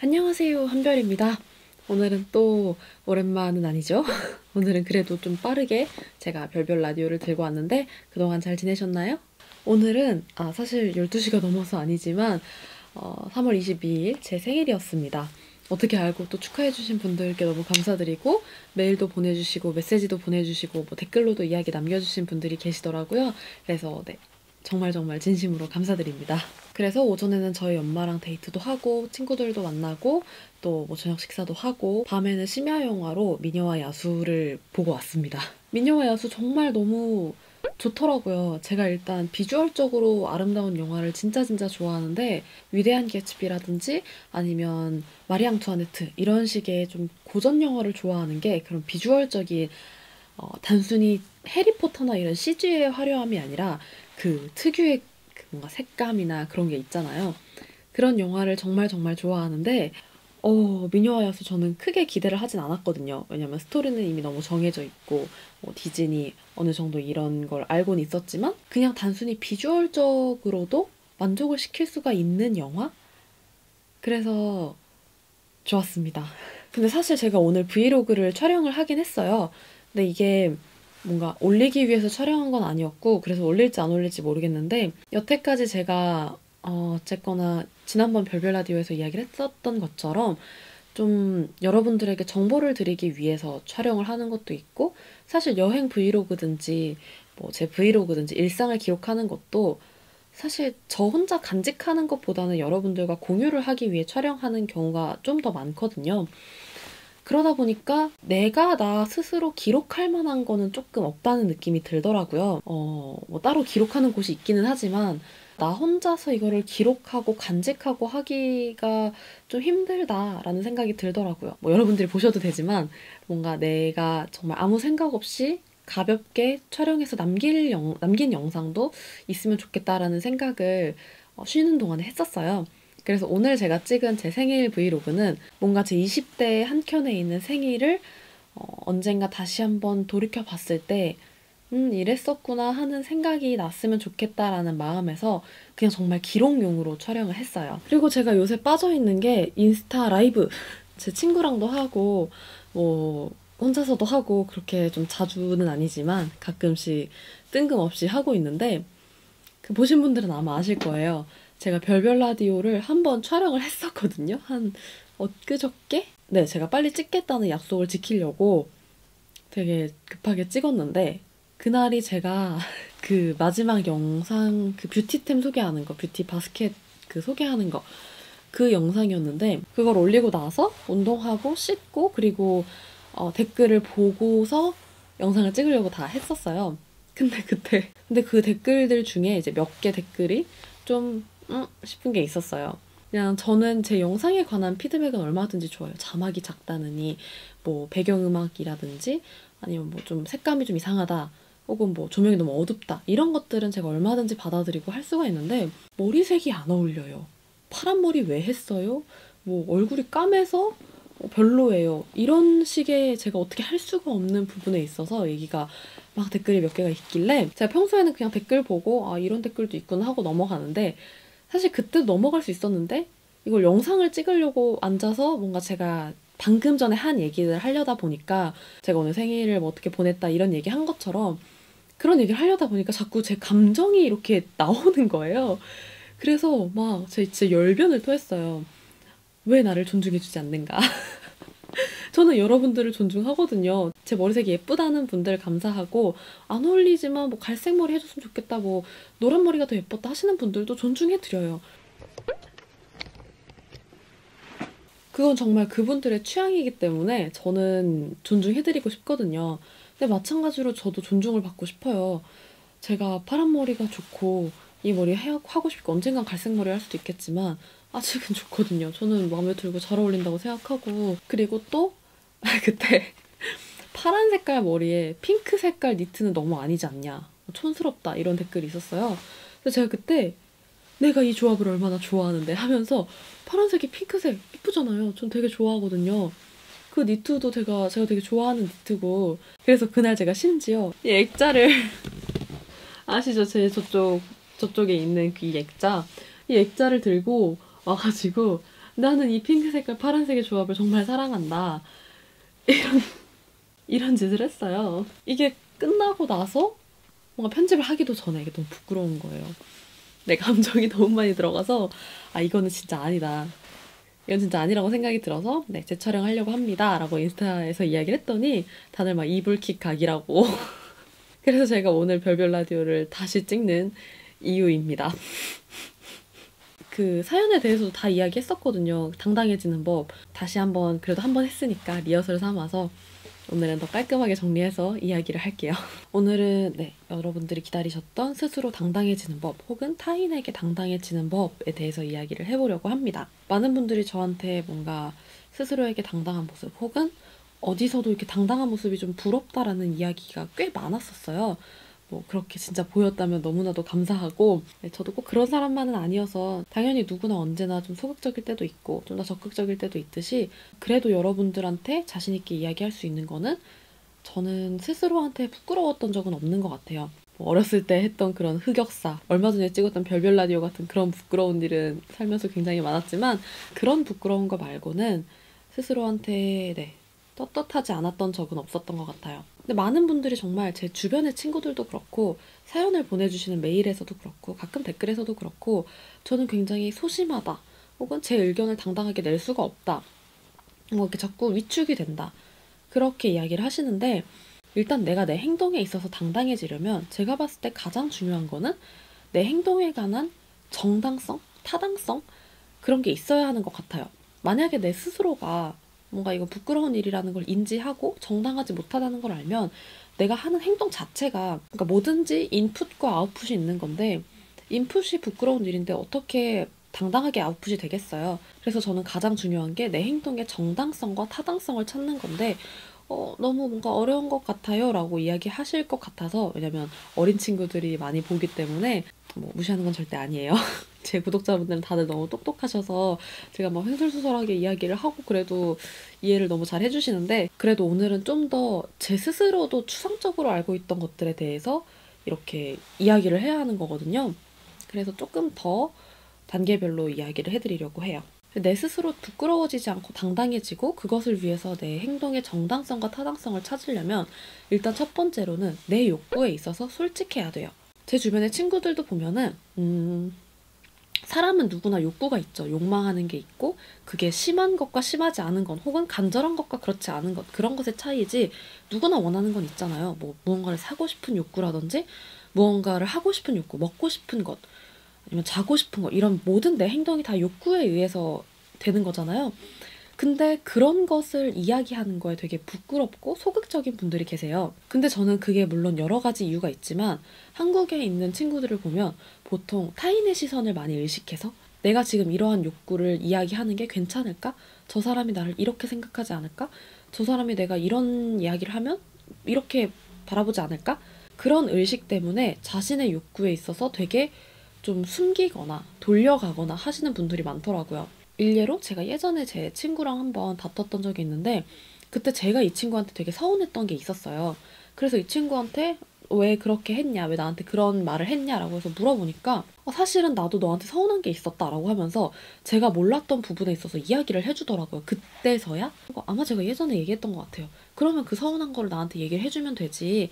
안녕하세요, 한별입니다. 오늘은 또 오랜만은 아니죠? 오늘은 그래도 좀 빠르게 제가 별별 라디오를 들고 왔는데 그동안 잘 지내셨나요? 오늘은 사실 12시가 넘어서 아니지만 3월 22일 제 생일이었습니다. 어떻게 알고 또 축하해주신 분들께 너무 감사드리고 메일도 보내주시고 메시지도 보내주시고 뭐 댓글로도 이야기 남겨주신 분들이 계시더라고요. 그래서 네, 정말 진심으로 감사드립니다. 그래서 오전에는 저희 엄마랑 데이트도 하고 친구들도 만나고 또 뭐 저녁 식사도 하고 밤에는 심야 영화로 미녀와 야수를 보고 왔습니다. 미녀와 야수 정말 너무 좋더라고요. 제가 일단 비주얼적으로 아름다운 영화를 진짜 좋아하는데 위대한 개츠비라든지 아니면 마리 앙투아네트 이런 식의 좀 고전 영화를 좋아하는 게 그런 비주얼적인 단순히 해리포터나 이런 CG의 화려함이 아니라 그 특유의 그 뭔가 색감이나 그런 게 있잖아요. 그런 영화를 정말 좋아하는데 미녀와 야수 저는 크게 기대를 하진 않았거든요. 왜냐면 스토리는 이미 너무 정해져 있고 디즈니 어느 정도 이런 걸 알고는 있었지만 그냥 단순히 비주얼적으로도 만족을 시킬 수가 있는 영화? 그래서 좋았습니다. 근데 사실 제가 오늘 브이로그를 촬영을 하긴 했어요. 근데 이게 뭔가 올리기 위해서 촬영한 건 아니었고 그래서 올릴지 안 올릴지 모르겠는데 여태까지 제가 어쨌거나 지난번 별별 라디오에서 이야기를 했었던 것처럼 좀 여러분들에게 정보를 드리기 위해서 촬영을 하는 것도 있고 사실 여행 브이로그든지 뭐 제 브이로그든지 일상을 기록하는 것도 사실 저 혼자 간직하는 것보다는 여러분들과 공유를 하기 위해 촬영하는 경우가 좀 더 많거든요. 그러다 보니까 내가 나 스스로 기록할 만한 거는 조금 없다는 느낌이 들더라고요. 뭐 따로 기록하는 곳이 있기는 하지만 나 혼자서 이거를 기록하고 간직하고 하기가 좀 힘들다라는 생각이 들더라고요. 뭐 여러분들이 보셔도 되지만 뭔가 내가 정말 아무 생각 없이 가볍게 촬영해서 남긴 영상도 있으면 좋겠다라는 생각을 쉬는 동안에 했었어요. 그래서 오늘 제가 찍은 제 생일 브이로그는 뭔가 제 20대 한켠에 있는 생일을 언젠가 다시 한번 돌이켜 봤을 때 이랬었구나 하는 생각이 났으면 좋겠다라는 마음에서 그냥 정말 기록용으로 촬영을 했어요. 그리고 제가 요새 빠져있는 게 인스타 라이브. 제 친구랑도 하고 뭐 혼자서도 하고 그렇게 좀 자주는 아니지만 가끔씩 뜬금없이 하고 있는데 그 보신 분들은 아마 아실 거예요. 제가 별별 라디오를 한번 촬영을 했었거든요. 한 엊그저께? 네, 제가 빨리 찍겠다는 약속을 지키려고 되게 급하게 찍었는데 그날이 제가 그 마지막 영상 그 뷰티템 소개하는 거, 뷰티 바스켓 그 소개하는 거 그 영상이었는데 그걸 올리고 나서 운동하고 씻고 그리고 댓글을 보고서 영상을 찍으려고 다 했었어요. 근데 그 댓글들 중에 이제 몇 개 댓글이 좀 싶은 게 있었어요. 그냥 저는 제 영상에 관한 피드백은 얼마든지 좋아요. 자막이 작다느니 뭐 배경음악이라든지 아니면 뭐 좀 색감이 좀 이상하다 혹은 뭐 조명이 너무 어둡다 이런 것들은 제가 얼마든지 받아들이고 할 수가 있는데 머리색이 안 어울려요. 파란 머리 왜 했어요? 뭐 얼굴이 까매서 별로예요. 이런 식의 제가 어떻게 할 수가 없는 부분에 있어서 얘기가 막 댓글이 몇 개가 있길래 제가 평소에는 그냥 댓글 보고 이런 댓글도 있구나 하고 넘어가는데 사실 그때 넘어갈 수 있었는데 이걸 영상을 찍으려고 앉아서 뭔가 제가 방금 전에 한 얘기를 하려다 보니까 제가 오늘 생일을 뭐 어떻게 보냈다 이런 얘기 한 것처럼 그런 얘기를 하려다 보니까 자꾸 제 감정이 이렇게 나오는 거예요. 그래서 막 진짜 열변을 토했어요. 왜 나를 존중해주지 않는가. 저는 여러분들을 존중하거든요. 제 머리색이 예쁘다는 분들 감사하고 안 어울리지만 뭐 갈색 머리 해줬으면 좋겠다 뭐 노란 머리가 더 예뻤다 하시는 분들도 존중해드려요. 그건 정말 그분들의 취향이기 때문에 저는 존중해드리고 싶거든요. 근데 마찬가지로 저도 존중을 받고 싶어요. 제가 파란 머리가 좋고 이 머리 하고 싶고 언젠간 갈색 머리 할 수도 있겠지만 아직은 좋거든요. 저는 마음에 들고 잘 어울린다고 생각하고 그리고 또 그때 파란 색깔 머리에 핑크 색깔 니트는 너무 아니지 않냐 촌스럽다 이런 댓글이 있었어요. 그래서 제가 그때 내가 이 조합을 얼마나 좋아하는데 하면서 파란색이 핑크색 이쁘잖아요. 전 되게 좋아하거든요. 그 니트도 제가 되게 좋아하는 니트고 그래서 그날 제가 심지어 이 액자를 아시죠? 저쪽에 있는 이 액자를 들고 와가지고 나는 이 핑크 색깔 파란색의 조합을 정말 사랑한다. 이런 짓을 했어요. 이게 끝나고 나서 뭔가 편집을 하기도 전에 이게 너무 부끄러운 거예요. 내 감정이 너무 많이 들어가서 아 이거는 진짜 아니다. 이건 진짜 아니라고 생각이 들어서 네, 재촬영하려고 합니다. 라고 인스타에서 이야기를 했더니 다들 막 이불킥 각이라고. 그래서 제가 오늘 별별 라디오를 다시 찍는 이유입니다. 그 사연에 대해서도 다 이야기했었거든요. 당당해지는 법. 다시 한번 그래도 한번 했으니까 리허설 삼아서 오늘은 더 깔끔하게 정리해서 이야기를 할게요. 오늘은 네, 여러분들이 기다리셨던 스스로 당당해지는 법 혹은 타인에게 당당해지는 법에 대해서 이야기를 해보려고 합니다. 많은 분들이 저한테 뭔가 스스로에게 당당한 모습 혹은 어디서도 이렇게 당당한 모습이 좀 부럽다라는 이야기가 꽤 많았었어요. 뭐 그렇게 진짜 보였다면 너무나도 감사하고 네, 저도 꼭 그런 사람만은 아니어서 당연히 누구나 언제나 좀 소극적일 때도 있고 좀 더 적극적일 때도 있듯이 그래도 여러분들한테 자신 있게 이야기할 수 있는 거는 저는 스스로한테 부끄러웠던 적은 없는 것 같아요. 뭐 어렸을 때 했던 그런 흑역사, 얼마 전에 찍었던 별별 라디오 같은 그런 부끄러운 일은 살면서 굉장히 많았지만 그런 부끄러운 거 말고는 스스로한테 네, 떳떳하지 않았던 적은 없었던 것 같아요. 근데 많은 분들이 정말 제 주변의 친구들도 그렇고 사연을 보내주시는 메일에서도 그렇고 가끔 댓글에서도 그렇고 저는 굉장히 소심하다 혹은 제 의견을 당당하게 낼 수가 없다 뭐 이렇게 자꾸 위축이 된다 그렇게 이야기를 하시는데 일단 내가 내 행동에 있어서 당당해지려면 제가 봤을 때 가장 중요한 거는 내 행동에 관한 정당성, 타당성 그런 게 있어야 하는 것 같아요. 만약에 내 스스로가 뭔가 이거 부끄러운 일이라는 걸 인지하고 정당하지 못하다는 걸 알면 내가 하는 행동 자체가 그러니까 뭐든지 인풋과 아웃풋이 있는 건데 인풋이 부끄러운 일인데 어떻게 당당하게 아웃풋이 되겠어요. 그래서 저는 가장 중요한 게 내 행동의 정당성과 타당성을 찾는 건데 너무 뭔가 어려운 것 같아요 라고 이야기하실 것 같아서 왜냐면 어린 친구들이 많이 보기 때문에 뭐 무시하는 건 절대 아니에요. 제 구독자분들은 다들 너무 똑똑하셔서 제가 막 횡설수설하게 이야기를 하고 그래도 이해를 너무 잘 해주시는데 그래도 오늘은 좀 더 제 스스로도 추상적으로 알고 있던 것들에 대해서 이렇게 이야기를 해야 하는 거거든요. 그래서 조금 더 단계별로 이야기를 해드리려고 해요. 내 스스로 부끄러워지지 않고 당당해지고 그것을 위해서 내 행동의 정당성과 타당성을 찾으려면 일단 첫 번째로는 내 욕구에 있어서 솔직해야 돼요. 제 주변의 친구들도 보면은 사람은 누구나 욕구가 있죠. 욕망하는 게 있고 그게 심한 것과 심하지 않은 건 혹은 간절한 것과 그렇지 않은 것 그런 것의 차이지 누구나 원하는 건 있잖아요. 뭐 무언가를 사고 싶은 욕구라든지 무언가를 하고 싶은 욕구, 먹고 싶은 것 아니면 자고 싶은 거 이런 모든 내 행동이 다 욕구에 의해서 되는 거잖아요. 근데 그런 것을 이야기하는 거에 되게 부끄럽고 소극적인 분들이 계세요. 근데 저는 그게 물론 여러 가지 이유가 있지만 한국에 있는 친구들을 보면 보통 타인의 시선을 많이 의식해서 내가 지금 이러한 욕구를 이야기하는 게 괜찮을까? 저 사람이 나를 이렇게 생각하지 않을까? 저 사람이 내가 이런 이야기를 하면 이렇게 바라보지 않을까? 그런 의식 때문에 자신의 욕구에 있어서 되게 좀 숨기거나 돌려가거나 하시는 분들이 많더라고요. 일례로 제가 예전에 제 친구랑 한번 다퉜던 적이 있는데 그때 제가 이 친구한테 되게 서운했던 게 있었어요. 그래서 이 친구한테 왜 그렇게 했냐, 왜 나한테 그런 말을 했냐라고 해서 물어보니까 사실은 나도 너한테 서운한 게 있었다라고 하면서 제가 몰랐던 부분에 있어서 이야기를 해주더라고요. 그때서야 아마 제가 예전에 얘기했던 것 같아요. 그러면 그 서운한 거를 나한테 얘기를 해주면 되지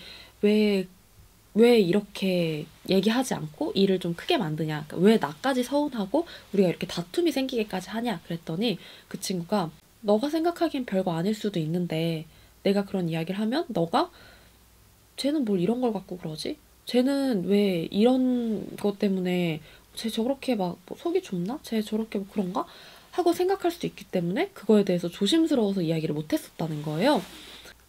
왜 이렇게 얘기하지 않고 일을 좀 크게 만드냐. 그러니까 왜 나까지 서운하고 우리가 이렇게 다툼이 생기게까지 하냐. 그랬더니 그 친구가 너가 생각하기엔 별거 아닐 수도 있는데 내가 그런 이야기를 하면 너가 쟤는 뭘 이런 걸 갖고 그러지? 쟤는 왜 이런 것 때문에 쟤 저렇게 막뭐 속이 좁나? 쟤 저렇게 뭐 그런가? 하고 생각할 수도 있기 때문에 그거에 대해서 조심스러워서 이야기를 못했었다는 거예요.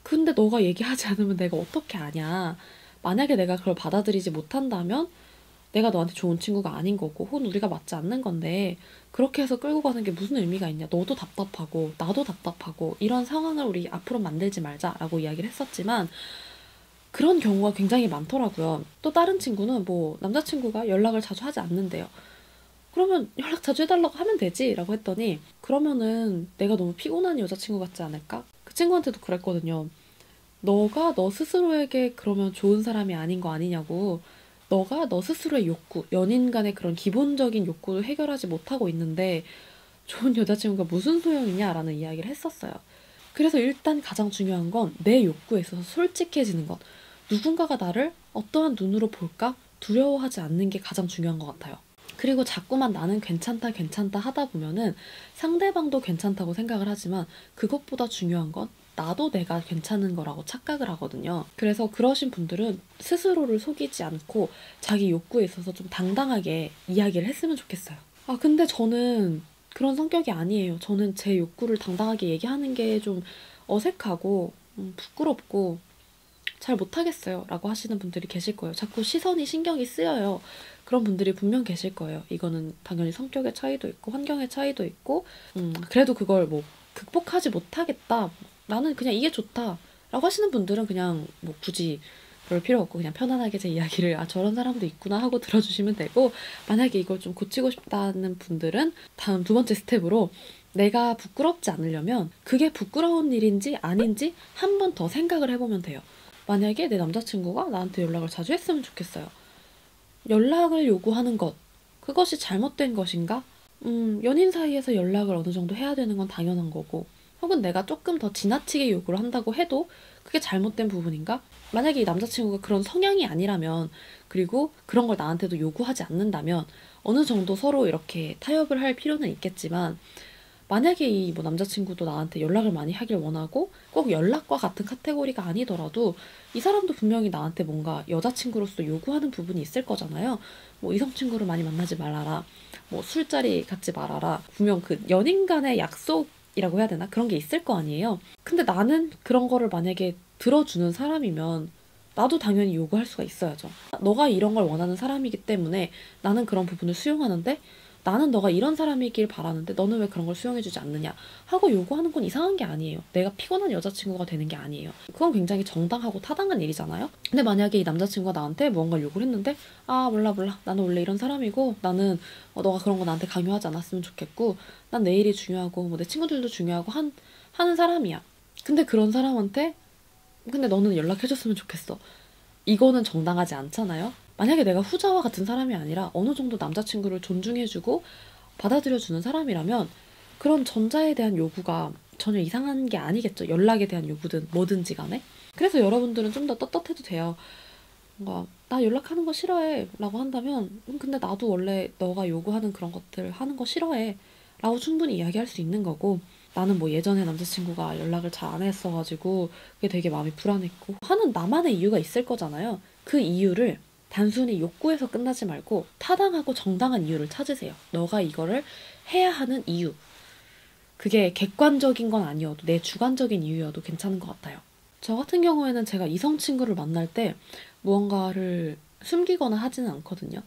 근데 너가 얘기하지 않으면 내가 어떻게 아냐. 만약에 내가 그걸 받아들이지 못한다면 내가 너한테 좋은 친구가 아닌 거고 혹은 우리가 맞지 않는 건데 그렇게 해서 끌고 가는 게 무슨 의미가 있냐. 너도 답답하고 나도 답답하고 이런 상황을 우리 앞으로 만들지 말자라고 이야기를 했었지만 그런 경우가 굉장히 많더라고요. 또 다른 친구는 뭐 남자친구가 연락을 자주 하지 않는데요. 그러면 연락 자주 해달라고 하면 되지 라고 했더니 그러면은 내가 너무 피곤한 여자친구 같지 않을까? 그 친구한테도 그랬거든요. 너가 너 스스로에게 그러면 좋은 사람이 아닌 거 아니냐고. 너가 너 스스로의 욕구, 연인 간의 그런 기본적인 욕구를 해결하지 못하고 있는데 좋은 여자친구가 무슨 소용이냐라는 이야기를 했었어요. 그래서 일단 가장 중요한 건 내 욕구에 있어서 솔직해지는 것. 누군가가 나를 어떠한 눈으로 볼까 두려워하지 않는 게 가장 중요한 것 같아요. 그리고 자꾸만 나는 괜찮다 괜찮다 하다 보면은 상대방도 괜찮다고 생각을 하지만 그것보다 중요한 건 나도 내가 괜찮은 거라고 착각을 하거든요. 그래서 그러신 분들은 스스로를 속이지 않고 자기 욕구에 있어서 좀 당당하게 이야기를 했으면 좋겠어요. 아, 근데 저는 그런 성격이 아니에요. 저는 제 욕구를 당당하게 얘기하는 게 좀 어색하고 부끄럽고 잘 못하겠어요 라고 하시는 분들이 계실 거예요. 자꾸 시선이 신경이 쓰여요. 그런 분들이 분명 계실 거예요. 이거는 당연히 성격의 차이도 있고 환경의 차이도 있고 그래도 그걸 뭐 극복하지 못하겠다. 나는 그냥 이게 좋다 라고 하시는 분들은 그냥 뭐 굳이 그럴 필요 없고 그냥 편안하게 제 이야기를 아 저런 사람도 있구나 하고 들어주시면 되고, 만약에 이걸 좀 고치고 싶다는 분들은 다음 두 번째 스텝으로 내가 부끄럽지 않으려면 그게 부끄러운 일인지 아닌지 한 번 더 생각을 해보면 돼요. 만약에 내 남자친구가 나한테 연락을 자주 했으면 좋겠어요. 연락을 요구하는 것, 그것이 잘못된 것인가? 연인 사이에서 연락을 어느 정도 해야 되는 건 당연한 거고, 혹은 내가 조금 더 지나치게 요구를 한다고 해도 그게 잘못된 부분인가? 만약에 이 남자친구가 그런 성향이 아니라면, 그리고 그런 걸 나한테도 요구하지 않는다면 어느 정도 서로 이렇게 타협을 할 필요는 있겠지만, 만약에 이 뭐 남자친구도 나한테 연락을 많이 하길 원하고 꼭 연락과 같은 카테고리가 아니더라도 이 사람도 분명히 나한테 뭔가 여자친구로서 요구하는 부분이 있을 거잖아요. 뭐 이성 친구를 많이 만나지 말아라, 뭐 술자리 갖지 말아라, 분명 그 연인 간의 약속이라고 해야 되나? 그런 게 있을 거 아니에요. 근데 나는 그런 거를 만약에 들어주는 사람이면 나도 당연히 요구할 수가 있어야죠. 너가 이런 걸 원하는 사람이기 때문에 나는 그런 부분을 수용하는데, 나는 너가 이런 사람이길 바라는데 너는 왜 그런 걸 수용해주지 않느냐 하고 요구하는 건 이상한 게 아니에요. 내가 피곤한 여자친구가 되는 게 아니에요. 그건 굉장히 정당하고 타당한 일이잖아요. 근데 만약에 이 남자친구가 나한테 무언가를 요구를 했는데, 아 몰라 나는 원래 이런 사람이고 나는 너가 그런 거 나한테 강요하지 않았으면 좋겠고 난 내 일이 중요하고 뭐 내 친구들도 중요하고 하는 사람이야. 근데 그런 사람한테 근데 너는 연락해줬으면 좋겠어. 이거는 정당하지 않잖아요. 만약에 내가 후자와 같은 사람이 아니라 어느 정도 남자친구를 존중해주고 받아들여주는 사람이라면 그런 전자에 대한 요구가 전혀 이상한 게 아니겠죠. 연락에 대한 요구든 뭐든지 간에. 그래서 여러분들은 좀 더 떳떳해도 돼요. 뭔가 나 연락하는 거 싫어해 라고 한다면 근데 나도 원래 너가 요구하는 그런 것들 하는 거 싫어해 라고 충분히 이야기할 수 있는 거고, 나는 뭐 예전에 남자친구가 연락을 잘 안 했어가지고 그게 되게 마음이 불안했고 하는 나만의 이유가 있을 거잖아요. 그 이유를 단순히 욕구에서 끝나지 말고 타당하고 정당한 이유를 찾으세요. 너가 이거를 해야 하는 이유. 그게 객관적인 건 아니어도 내 주관적인 이유여도 괜찮은 것 같아요. 저 같은 경우에는 제가 이성 친구를 만날 때 무언가를 숨기거나 하지는 않거든요.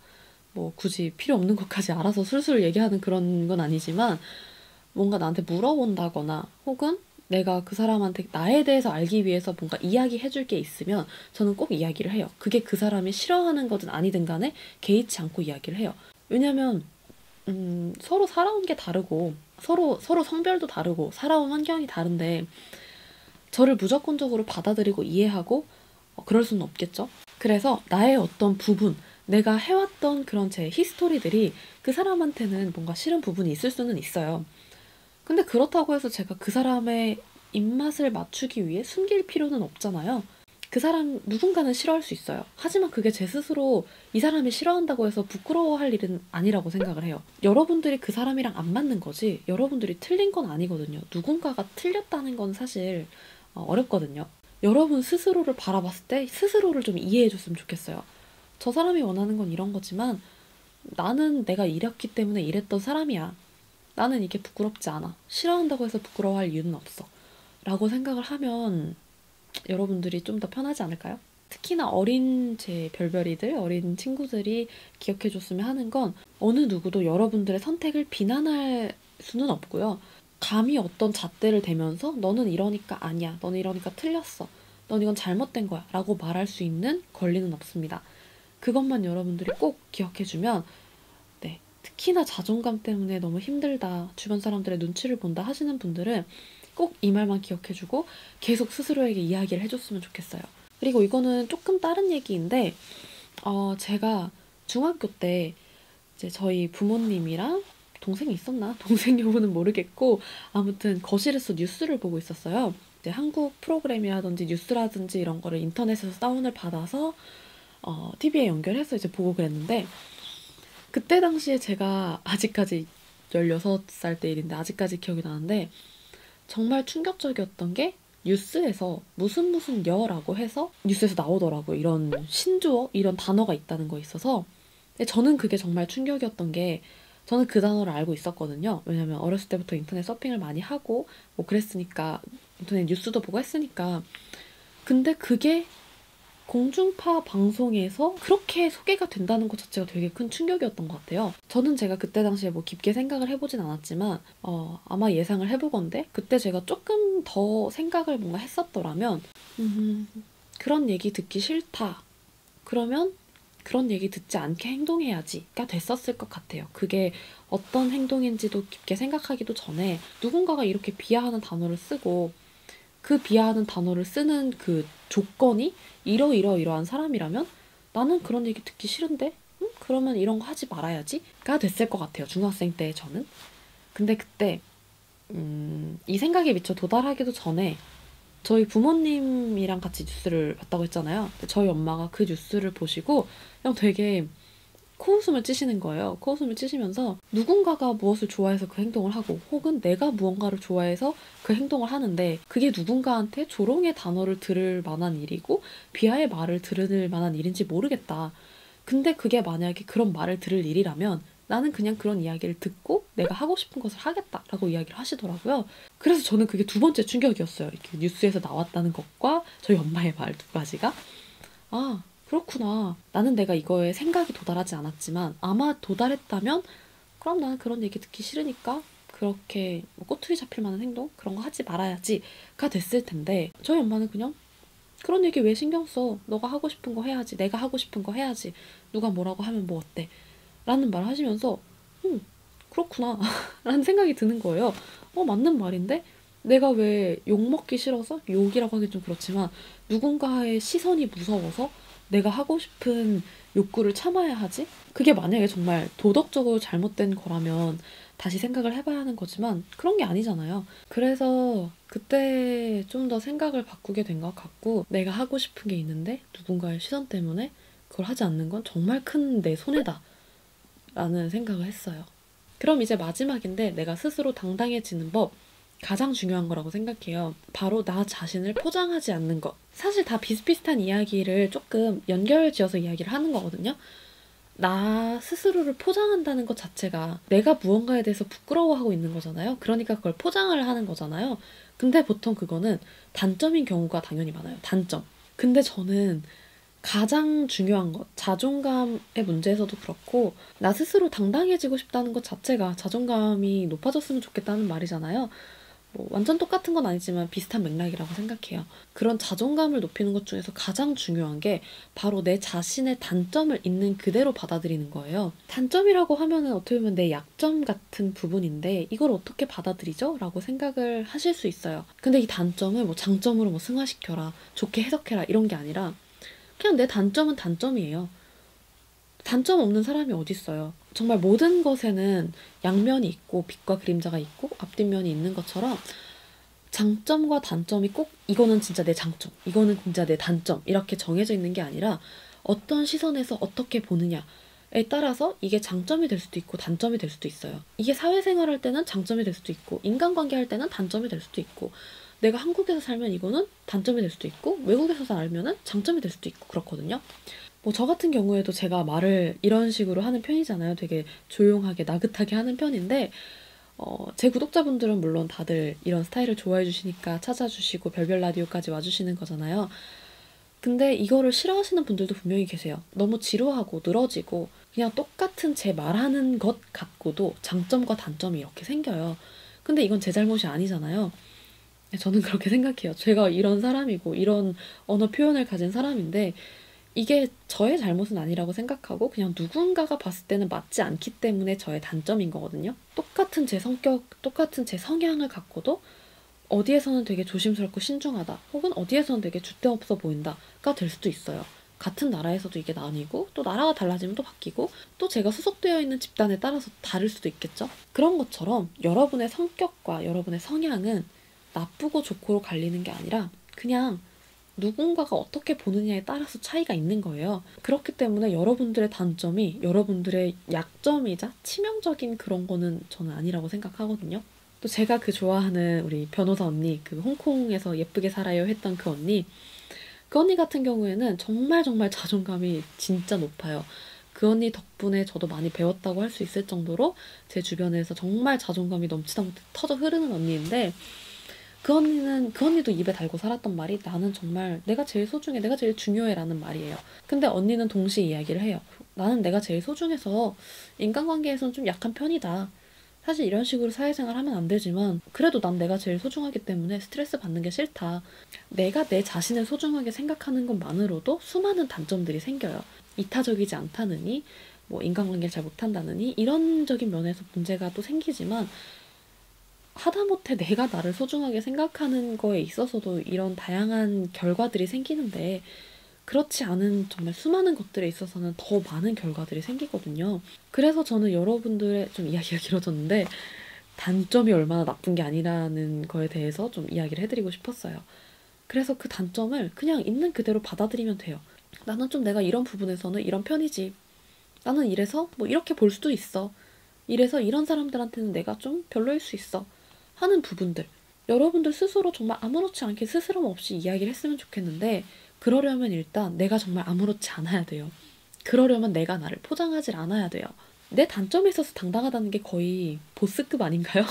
뭐 굳이 필요 없는 것까지 알아서 술술 얘기하는 그런 건 아니지만, 뭔가 나한테 물어본다거나 혹은 내가 그 사람한테 나에 대해서 알기 위해서 뭔가 이야기해줄 게 있으면 저는 꼭 이야기를 해요. 그게 그 사람이 싫어하는 거든 아니든 간에 개의치 않고 이야기를 해요. 왜냐면 서로 살아온 게 다르고 서로 성별도 다르고 살아온 환경이 다른데 저를 무조건적으로 받아들이고 이해하고 그럴 수는 없겠죠. 그래서 나의 어떤 부분, 내가 해왔던 그런 제 히스토리들이 그 사람한테는 뭔가 싫은 부분이 있을 수는 있어요. 근데 그렇다고 해서 제가 그 사람의 입맛을 맞추기 위해 숨길 필요는 없잖아요. 그 사람 누군가는 싫어할 수 있어요. 하지만 그게 제 스스로 이 사람이 싫어한다고 해서 부끄러워할 일은 아니라고 생각을 해요. 여러분들이 그 사람이랑 안 맞는 거지 여러분들이 틀린 건 아니거든요. 누군가가 틀렸다는 건 사실 어렵거든요. 여러분 스스로를 바라봤을 때 스스로를 좀 이해해줬으면 좋겠어요. 저 사람이 원하는 건 이런 거지만 나는 내가 이랬기 때문에 이랬던 사람이야. 나는 이게 부끄럽지 않아. 싫어한다고 해서 부끄러워할 이유는 없어. 라고 생각을 하면 여러분들이 좀 더 편하지 않을까요? 특히나 어린 제 별별이들, 어린 친구들이 기억해줬으면 하는 건 어느 누구도 여러분들의 선택을 비난할 수는 없고요. 감히 어떤 잣대를 대면서 너는 이러니까 아니야. 너는 이러니까 틀렸어. 넌 이건 잘못된 거야. 라고 말할 수 있는 권리는 없습니다. 그것만 여러분들이 꼭 기억해주면, 네, 특히나 자존감 때문에 너무 힘들다, 주변 사람들의 눈치를 본다 하시는 분들은 꼭 이 말만 기억해주고 계속 스스로에게 이야기를 해줬으면 좋겠어요. 그리고 이거는 조금 다른 얘기인데 제가 중학교 때 이제 저희 부모님이랑 동생이 있었나? 동생 여부는 모르겠고 아무튼 거실에서 뉴스를 보고 있었어요. 이제 한국 프로그램이라든지 뉴스라든지 이런 거를 인터넷에서 다운을 받아서 TV에 연결해서 이제 보고 그랬는데 그때 당시에 제가 아직까지 16살 때 일인데 아직까지 기억이 나는데 정말 충격적이었던 게 뉴스에서 무슨 여라고 해서 뉴스에서 나오더라고요. 이런 신조어? 이런 단어가 있다는 거 있어서 근데 저는 그게 정말 충격이었던 게 저는 그 단어를 알고 있었거든요. 왜냐면 어렸을 때부터 인터넷 서핑을 많이 하고 뭐 그랬으니까 인터넷 뉴스도 보고 했으니까 근데 그게 공중파 방송에서 그렇게 소개가 된다는 것 자체가 되게 큰 충격이었던 것 같아요. 저는 제가 그때 당시에 뭐 깊게 생각을 해보진 않았지만 아마 예상을 해보건데 그때 제가 조금 더 생각을 뭔가 했었더라면 그런 얘기 듣기 싫다. 그러면 그런 얘기 듣지 않게 행동해야지가 됐었을 것 같아요. 그게 어떤 행동인지도 깊게 생각하기도 전에 누군가가 이렇게 비하하는 단어를 쓰고 그 비하하는 단어를 쓰는 그 조건이 이러이러이러한 사람이라면 나는 그런 얘기 듣기 싫은데? 그러면 이런 거 하지 말아야지가 됐을 것 같아요. 중학생 때 저는. 근데 그때 이 생각에 미처 도달하기도 전에 저희 부모님이랑 같이 뉴스를 봤다고 했잖아요. 근데 저희 엄마가 그 뉴스를 보시고 그냥 되게 코웃음을 찌시는 거예요. 코웃음을 찌시면서 누군가가 무엇을 좋아해서 그 행동을 하고 혹은 내가 무언가를 좋아해서 그 행동을 하는데 그게 누군가한테 조롱의 단어를 들을 만한 일이고 비하의 말을 들을 만한 일인지 모르겠다. 근데 그게 만약에 그런 말을 들을 일이라면 나는 그냥 그런 이야기를 듣고 내가 하고 싶은 것을 하겠다라고 이야기를 하시더라고요. 그래서 저는 그게 두 번째 충격이었어요. 이렇게 뉴스에서 나왔다는 것과 저희 엄마의 말 두 가지가. 아, 그렇구나. 나는 내가 이거에 생각이 도달하지 않았지만 아마 도달했다면 그럼 나는 그런 얘기 듣기 싫으니까 그렇게 뭐 꼬투리 잡힐 만한 행동? 그런 거 하지 말아야지가 됐을 텐데 저희 엄마는 그냥 그런 얘기 왜 신경 써? 너가 하고 싶은 거 해야지. 내가 하고 싶은 거 해야지. 누가 뭐라고 하면 뭐 어때? 라는 말을 하시면서 그렇구나 라는 생각이 드는 거예요. 맞는 말인데? 내가 왜 욕먹기 싫어서? 욕이라고 하긴 좀 그렇지만 누군가의 시선이 무서워서 내가 하고 싶은 욕구를 참아야 하지? 그게 만약에 정말 도덕적으로 잘못된 거라면 다시 생각을 해봐야 하는 거지만 그런 게 아니잖아요. 그래서 그때 좀 더 생각을 바꾸게 된 것 같고 내가 하고 싶은 게 있는데 누군가의 시선 때문에 그걸 하지 않는 건 정말 큰 내 손해다 라는 생각을 했어요. 그럼 이제 마지막인데 내가 스스로 당당해지는 법 가장 중요한 거라고 생각해요. 바로 나 자신을 포장하지 않는 것. 사실 다 비슷비슷한 이야기를 조금 연결지어서 이야기를 하는 거거든요. 나 스스로를 포장한다는 것 자체가 내가 무언가에 대해서 부끄러워하고 있는 거잖아요. 그러니까 그걸 포장을 하는 거잖아요. 근데 보통 그거는 단점인 경우가 당연히 많아요. 단점. 근데 저는 가장 중요한 것, 자존감의 문제에서도 그렇고 나 스스로 당당해지고 싶다는 것 자체가 자존감이 높아졌으면 좋겠다는 말이잖아요. 뭐 완전 똑같은 건 아니지만 비슷한 맥락이라고 생각해요. 그런 자존감을 높이는 것 중에서 가장 중요한 게 바로 내 자신의 단점을 있는 그대로 받아들이는 거예요. 단점이라고 하면은 어떻게 보면 내 약점 같은 부분인데 이걸 어떻게 받아들이죠? 라고 생각을 하실 수 있어요. 근데 이 단점을 뭐 장점으로 뭐 승화시켜라, 좋게 해석해라 이런 게 아니라 그냥 내 단점은 단점이에요. 단점 없는 사람이 어딨어요. 정말 모든 것에는 양면이 있고 빛과 그림자가 있고 앞뒷면이 있는 것처럼 장점과 단점이 꼭 이거는 진짜 내 장점, 이거는 진짜 내 단점 이렇게 정해져 있는 게 아니라 어떤 시선에서 어떻게 보느냐에 따라서 이게 장점이 될 수도 있고 단점이 될 수도 있어요. 이게 사회생활 할 때는 장점이 될 수도 있고 인간관계 할 때는 단점이 될 수도 있고 내가 한국에서 살면 이거는 단점이 될 수도 있고 외국에서 살면은 장점이 될 수도 있고 그렇거든요. 뭐 저 같은 경우에도 제가 말을 이런 식으로 하는 편이잖아요. 되게 조용하게 나긋하게 하는 편인데 제 구독자분들은 물론 다들 이런 스타일을 좋아해 주시니까 찾아주시고 별별 라디오까지 와주시는 거잖아요. 근데 이거를 싫어하시는 분들도 분명히 계세요. 너무 지루하고 늘어지고 그냥 똑같은 제 말하는 것 같고도 장점과 단점이 이렇게 생겨요. 근데 이건 제 잘못이 아니잖아요. 저는 그렇게 생각해요. 제가 이런 사람이고 이런 언어 표현을 가진 사람인데 이게 저의 잘못은 아니라고 생각하고 그냥 누군가가 봤을 때는 맞지 않기 때문에 저의 단점인 거거든요. 똑같은 제 성격, 똑같은 제 성향을 갖고도 어디에서는 되게 조심스럽고 신중하다 혹은 어디에서는 되게 줏대없어 보인다가 될 수도 있어요. 같은 나라에서도 이게 나뉘고 또 나라가 달라지면 또 바뀌고 또 제가 소속되어 있는 집단에 따라서 다를 수도 있겠죠. 그런 것처럼 여러분의 성격과 여러분의 성향은 나쁘고 좋고로 갈리는 게 아니라 그냥 누군가가 어떻게 보느냐에 따라서 차이가 있는 거예요. 그렇기 때문에 여러분들의 단점이 여러분들의 약점이자 치명적인 그런 거는 저는 아니라고 생각하거든요. 또 제가 그 좋아하는 우리 변호사 언니, 그 홍콩에서 예쁘게 살아요 했던 그 언니, 그 언니 같은 경우에는 정말 정말 자존감이 진짜 높아요. 그 언니 덕분에 저도 많이 배웠다고 할 수 있을 정도로 제 주변에서 정말 자존감이 넘치다 못해 터져 흐르는 언니인데, 그 언니도 입에 달고 살았던 말이 나는 정말 내가 제일 소중해, 내가 제일 중요해 라는 말이에요. 근데 언니는 동시에 이야기를 해요. 나는 내가 제일 소중해서 인간관계에서는 좀 약한 편이다. 사실 이런 식으로 사회생활 하면 안 되지만 그래도 난 내가 제일 소중하기 때문에 스트레스 받는 게 싫다. 내가 내 자신을 소중하게 생각하는 것만으로도 수많은 단점들이 생겨요. 이타적이지 않다느니, 뭐 인간관계를 잘 못한다느니 이런적인 면에서 문제가 또 생기지만 하다못해 내가 나를 소중하게 생각하는 거에 있어서도 이런 다양한 결과들이 생기는데 그렇지 않은 정말 수많은 것들에 있어서는 더 많은 결과들이 생기거든요. 그래서 저는 여러분들의 좀 이야기가 길어졌는데 단점이 얼마나 나쁜 게 아니라는 거에 대해서 좀 이야기를 해드리고 싶었어요. 그래서 그 단점을 그냥 있는 그대로 받아들이면 돼요. 나는 좀 내가 이런 부분에서는 이런 편이지. 나는 이래서 뭐 이렇게 볼 수도 있어. 이래서 이런 사람들한테는 내가 좀 별로일 수 있어. 하는 부분들. 여러분들 스스로 정말 아무렇지 않게 스스럼 없이 이야기를 했으면 좋겠는데 그러려면 일단 내가 정말 아무렇지 않아야 돼요. 그러려면 내가 나를 포장하지 않아야 돼요. 내 단점에 있어서 당당하다는 게 거의 보스급 아닌가요?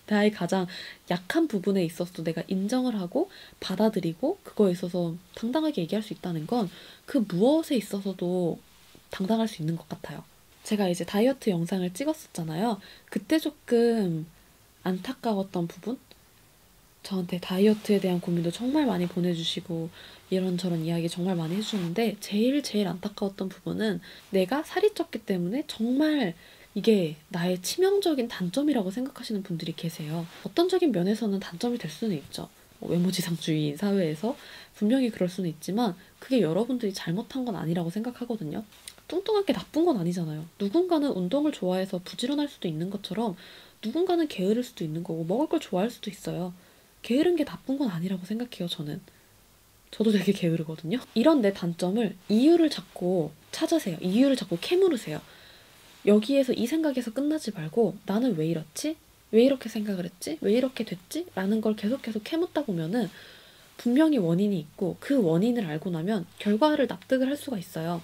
나의 가장 약한 부분에 있어서도 내가 인정을 하고 받아들이고 그거에 있어서 당당하게 얘기할 수 있다는 건 그 무엇에 있어서도 당당할 수 있는 것 같아요. 제가 이제 다이어트 영상을 찍었었잖아요. 그때 조금 안타까웠던 부분? 저한테 다이어트에 대한 고민도 정말 많이 보내주시고 이런저런 이야기 정말 많이 해주는데 제일 안타까웠던 부분은 내가 살이 쪘기 때문에 정말 이게 나의 치명적인 단점이라고 생각하시는 분들이 계세요. 어떤적인 면에서는 단점이 될 수는 있죠. 외모지상주의 사회에서 분명히 그럴 수는 있지만 그게 여러분들이 잘못한 건 아니라고 생각하거든요. 뚱뚱한 게 나쁜 건 아니잖아요. 누군가는 운동을 좋아해서 부지런할 수도 있는 것처럼 누군가는 게으를 수도 있는 거고 먹을 걸 좋아할 수도 있어요. 게으른 게 나쁜 건 아니라고 생각해요, 저는. 저도 되게 게으르거든요. 이런 내 단점을 이유를 자꾸 찾으세요. 이유를 자꾸 캐물으세요. 여기에서 이 생각에서 끝나지 말고 나는 왜 이렇지? 왜 이렇게 생각을 했지? 왜 이렇게 됐지? 라는 걸 계속 캐묻다 보면은 분명히 원인이 있고 그 원인을 알고 나면 결과를 납득을 할 수가 있어요.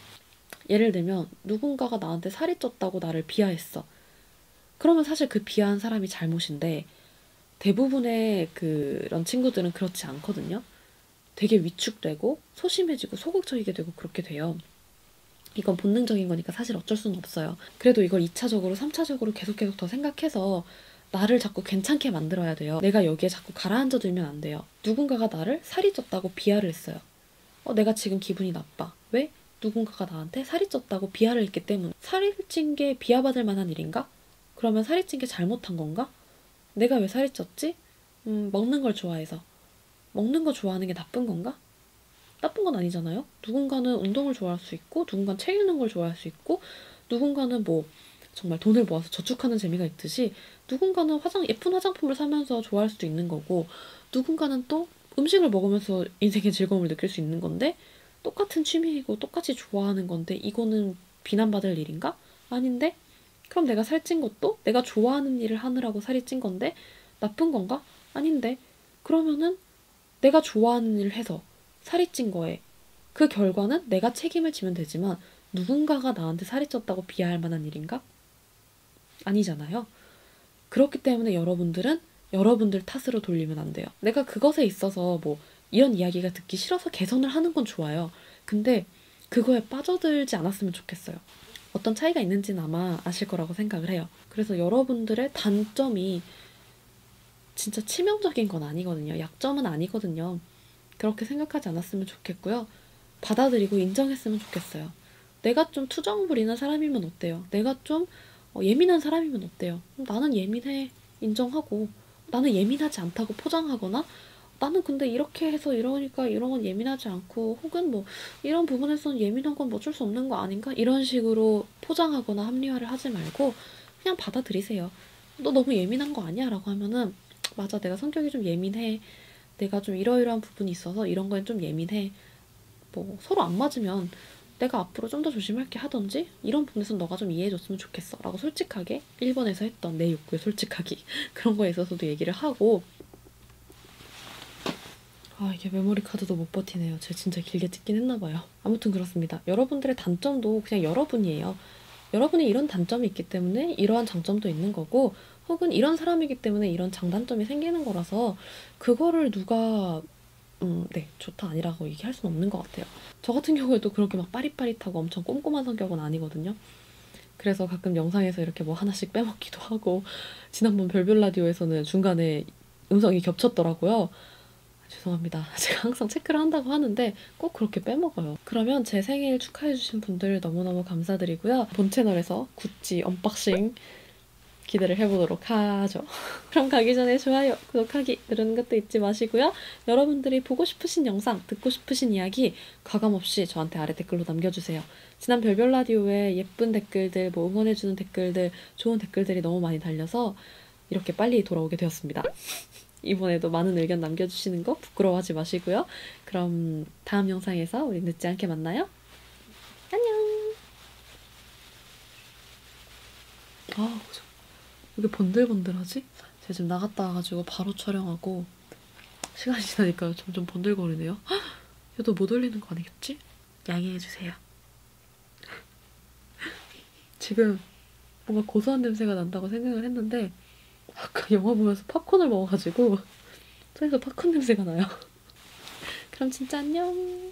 예를 들면 누군가가 나한테 살이 쪘다고 나를 비하했어. 그러면 사실 그 비하한 사람이 잘못인데 대부분의 그런 친구들은 그렇지 않거든요. 되게 위축되고 소심해지고 소극적이게 되고 그렇게 돼요. 이건 본능적인 거니까 사실 어쩔 수는 없어요. 그래도 이걸 2차적으로 3차적으로 계속 더 생각해서 나를 자꾸 괜찮게 만들어야 돼요. 내가 여기에 자꾸 가라앉아 들면 안 돼요. 누군가가 나를 살이 쪘다고 비하를 했어요. 내가 지금 기분이 나빠. 왜? 누군가가 나한테 살이 쪘다고 비하를 했기 때문에. 살이 찐 게 비하받을 만한 일인가? 그러면 살이 찐 게 잘못한 건가? 내가 왜 살이 쪘지? 먹는 걸 좋아해서. 먹는 거 좋아하는 게 나쁜 건가? 나쁜 건 아니잖아요. 누군가는 운동을 좋아할 수 있고 누군가는 책 읽는 걸 좋아할 수 있고 누군가는 뭐 정말 돈을 모아서 저축하는 재미가 있듯이 누군가는 예쁜 화장품을 사면서 좋아할 수도 있는 거고 누군가는 또 음식을 먹으면서 인생의 즐거움을 느낄 수 있는 건데 똑같은 취미이고 똑같이 좋아하는 건데 이거는 비난받을 일인가? 아닌데? 그럼 내가 살찐 것도 내가 좋아하는 일을 하느라고 살이 찐 건데 나쁜 건가? 아닌데? 그러면은 내가 좋아하는 일을 해서 살이 찐 거에 그 결과는 내가 책임을 지면 되지만 누군가가 나한테 살이 쪘다고 비하할 만한 일인가? 아니잖아요. 그렇기 때문에 여러분들은 여러분들 탓으로 돌리면 안 돼요. 내가 그것에 있어서 뭐 이런 이야기가 듣기 싫어서 개선을 하는 건 좋아요. 근데 그거에 빠져들지 않았으면 좋겠어요. 어떤 차이가 있는지는 아마 아실 거라고 생각을 해요. 그래서 여러분들의 단점이 진짜 치명적인 건 아니거든요. 약점은 아니거든요. 그렇게 생각하지 않았으면 좋겠고요. 받아들이고 인정했으면 좋겠어요. 내가 좀 투정 부리는 사람이면 어때요? 내가 좀 예민한 사람이면 어때요? 나는 예민해. 인정하고 나는 예민하지 않다고 포장하거나 나는 근데 이렇게 해서 이러니까 이런 건 예민하지 않고 혹은 뭐 이런 부분에서는 예민한 건 뭐 어쩔 수 없는 거 아닌가? 이런 식으로 포장하거나 합리화를 하지 말고 그냥 받아들이세요. 너 너무 예민한 거 아니야? 라고 하면은 맞아, 내가 성격이 좀 예민해. 내가 좀 이러이러한 부분이 있어서 이런 거엔 좀 예민해. 뭐 서로 안 맞으면 내가 앞으로 좀 더 조심할게 하던지 이런 부분에서 너가 좀 이해해줬으면 좋겠어 라고 솔직하게 1번에서 했던 내 욕구에 솔직하기 그런 거에 있어서도 얘기를 하고. 아, 이게 메모리 카드도 못 버티네요. 제가 진짜 길게 찍긴 했나봐요. 아무튼 그렇습니다. 여러분들의 단점도 그냥 여러분이에요. 여러분이 이런 단점이 있기 때문에 이러한 장점도 있는 거고 혹은 이런 사람이기 때문에 이런 장단점이 생기는 거라서 그거를 누가 네, 좋다 아니라고 얘기할 수는 없는 것 같아요. 저 같은 경우에도 그렇게 막 빠릿빠릿하고 엄청 꼼꼼한 성격은 아니거든요. 그래서 가끔 영상에서 이렇게 뭐 하나씩 빼먹기도 하고 지난번 별별 라디오에서는 중간에 음성이 겹쳤더라고요. 죄송합니다. 제가 항상 체크를 한다고 하는데 꼭 그렇게 빼먹어요. 그러면 제 생일 축하해주신 분들 너무너무 감사드리고요. 본 채널에서 구찌 언박싱 기대를 해보도록 하죠. 그럼 가기 전에 좋아요, 구독하기 누르는 것도 잊지 마시고요. 여러분들이 보고 싶으신 영상, 듣고 싶으신 이야기 과감없이 저한테 아래 댓글로 남겨주세요. 지난 별별 라디오에 예쁜 댓글들, 뭐 응원해주는 댓글들, 좋은 댓글들이 너무 많이 달려서 이렇게 빨리 돌아오게 되었습니다. 이번에도 많은 의견 남겨주시는 거 부끄러워하지 마시고요. 그럼 다음 영상에서 우리 늦지 않게 만나요. 안녕. 아, 왜 이렇게 번들번들하지? 제가 지금 나갔다 와가지고 바로 촬영하고 시간이 지나니까 점점 번들거리네요. 얘도 못 올리는 거 아니겠지? 양해해주세요. 지금 뭔가 고소한 냄새가 난다고 생각을 했는데 아까 영화 보면서 팝콘을 먹어가지고 손에서 팝콘 냄새가 나요. 그럼 진짜 안녕.